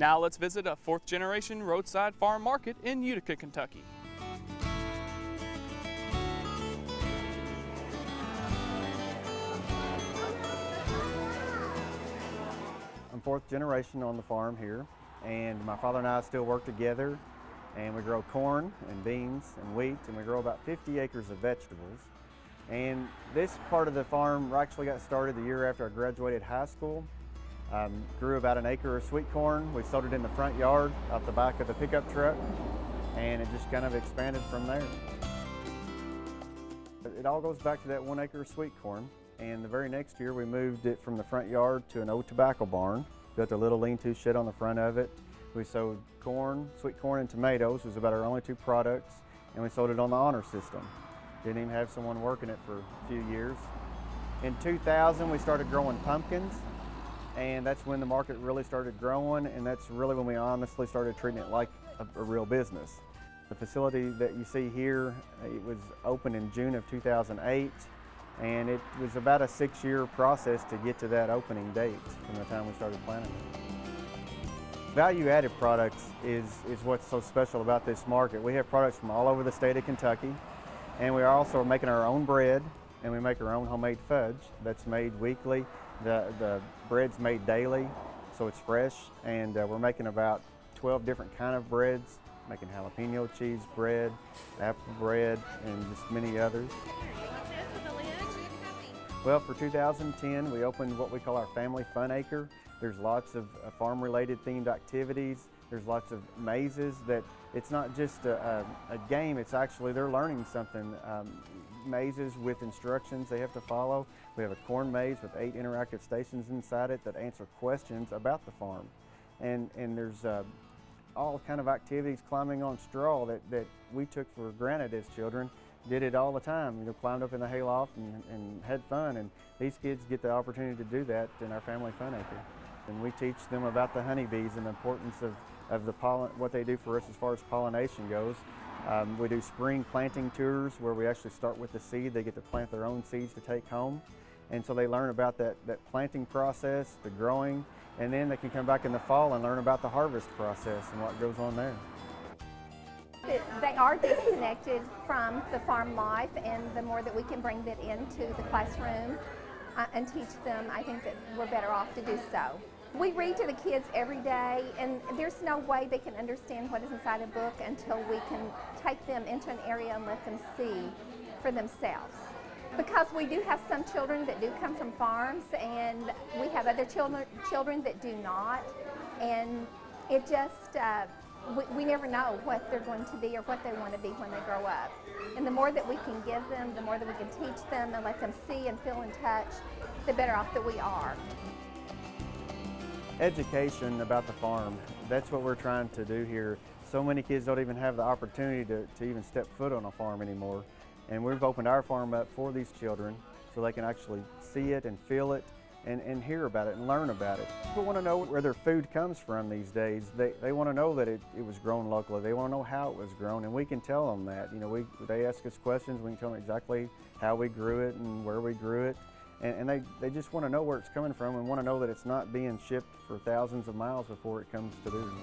Now let's visit a fourth-generation roadside farm market in Utica, Kentucky. I'm fourth generation on the farm here, and my father and I still work together, and we grow corn and beans and wheat, and we grow about 50 acres of vegetables. And this part of the farm actually got started the year after I graduated high school. Grew about an acre of sweet corn. We sold it in the front yard out the back of the pickup truck, and it just kind of expanded from there. It all goes back to that 1 acre of sweet corn, and the very next year we moved it from the front yard to an old tobacco barn, built a little lean-to shed on the front of it. We sowed corn, sweet corn and tomatoes, was about our only 2 products, and we sold it on the honor system. Didn't even have someone working it for a few years. In 2000 we started growing pumpkins, and that's when the market really started growing, and that's really when we honestly started treating it like a real business. The facility that you see here, it was opened in June of 2008, and it was about a 6-year process to get to that opening date from the time we started planting. Value-added products is what's so special about this market. We have products from all over the state of Kentucky, and we are also making our own bread, and we make our own homemade fudge that's made weekly. The bread's made daily, so it's fresh, and we're making about 12 different kind of breads, making jalapeno cheese bread, apple bread, and just many others. Well, for 2010, we opened what we call our Family Fun Acre. There's lots of farm-related themed activities. There's lots of mazes that it's not just a game, it's actually they're learning something. Mazes with instructions they have to follow. We have a corn maze with 8 interactive stations inside it that answer questions about the farm. And there's all kind of activities, climbing on straw that we took for granted as children. Did it all the time, you know, climbed up in the hayloft and had fun, and these kids get the opportunity to do that in our Family Fun Acre. And we teach them about the honeybees and the importance of the pollen, what they do for us as far as pollination goes. We do spring planting tours where we actually start with the seed. They get to plant their own seeds to take home. And so they learn about that planting process, the growing, and then they can come back in the fall and learn about the harvest process and what goes on there. They are disconnected from the farm life, and the more that we can bring that into the classroom and teach them, I think that we're better off to do so. We read to the kids every day, and there's no way they can understand what is inside a book until we can take them into an area and let them see for themselves. Because we do have some children that do come from farms, and we have other children that do not, and it just, we never know what they're going to be or what they want to be when they grow up. And the more that we can give them, the more that we can teach them and let them see and feel and touch, the better off that we are. Education about the farm, that's what we're trying to do here. So many kids don't even have the opportunity to even step foot on a farm anymore. And we've opened our farm up for these children so they can actually see it and feel it and hear about it and learn about it. People want to know where their food comes from these days. They want to know that it was grown locally. They want to know how it was grown, and we can tell them that. You know, they ask us questions, we can tell them exactly how we grew it and where we grew it. And they just want to know where it's coming from and want to know that it's not being shipped for thousands of miles before it comes to them.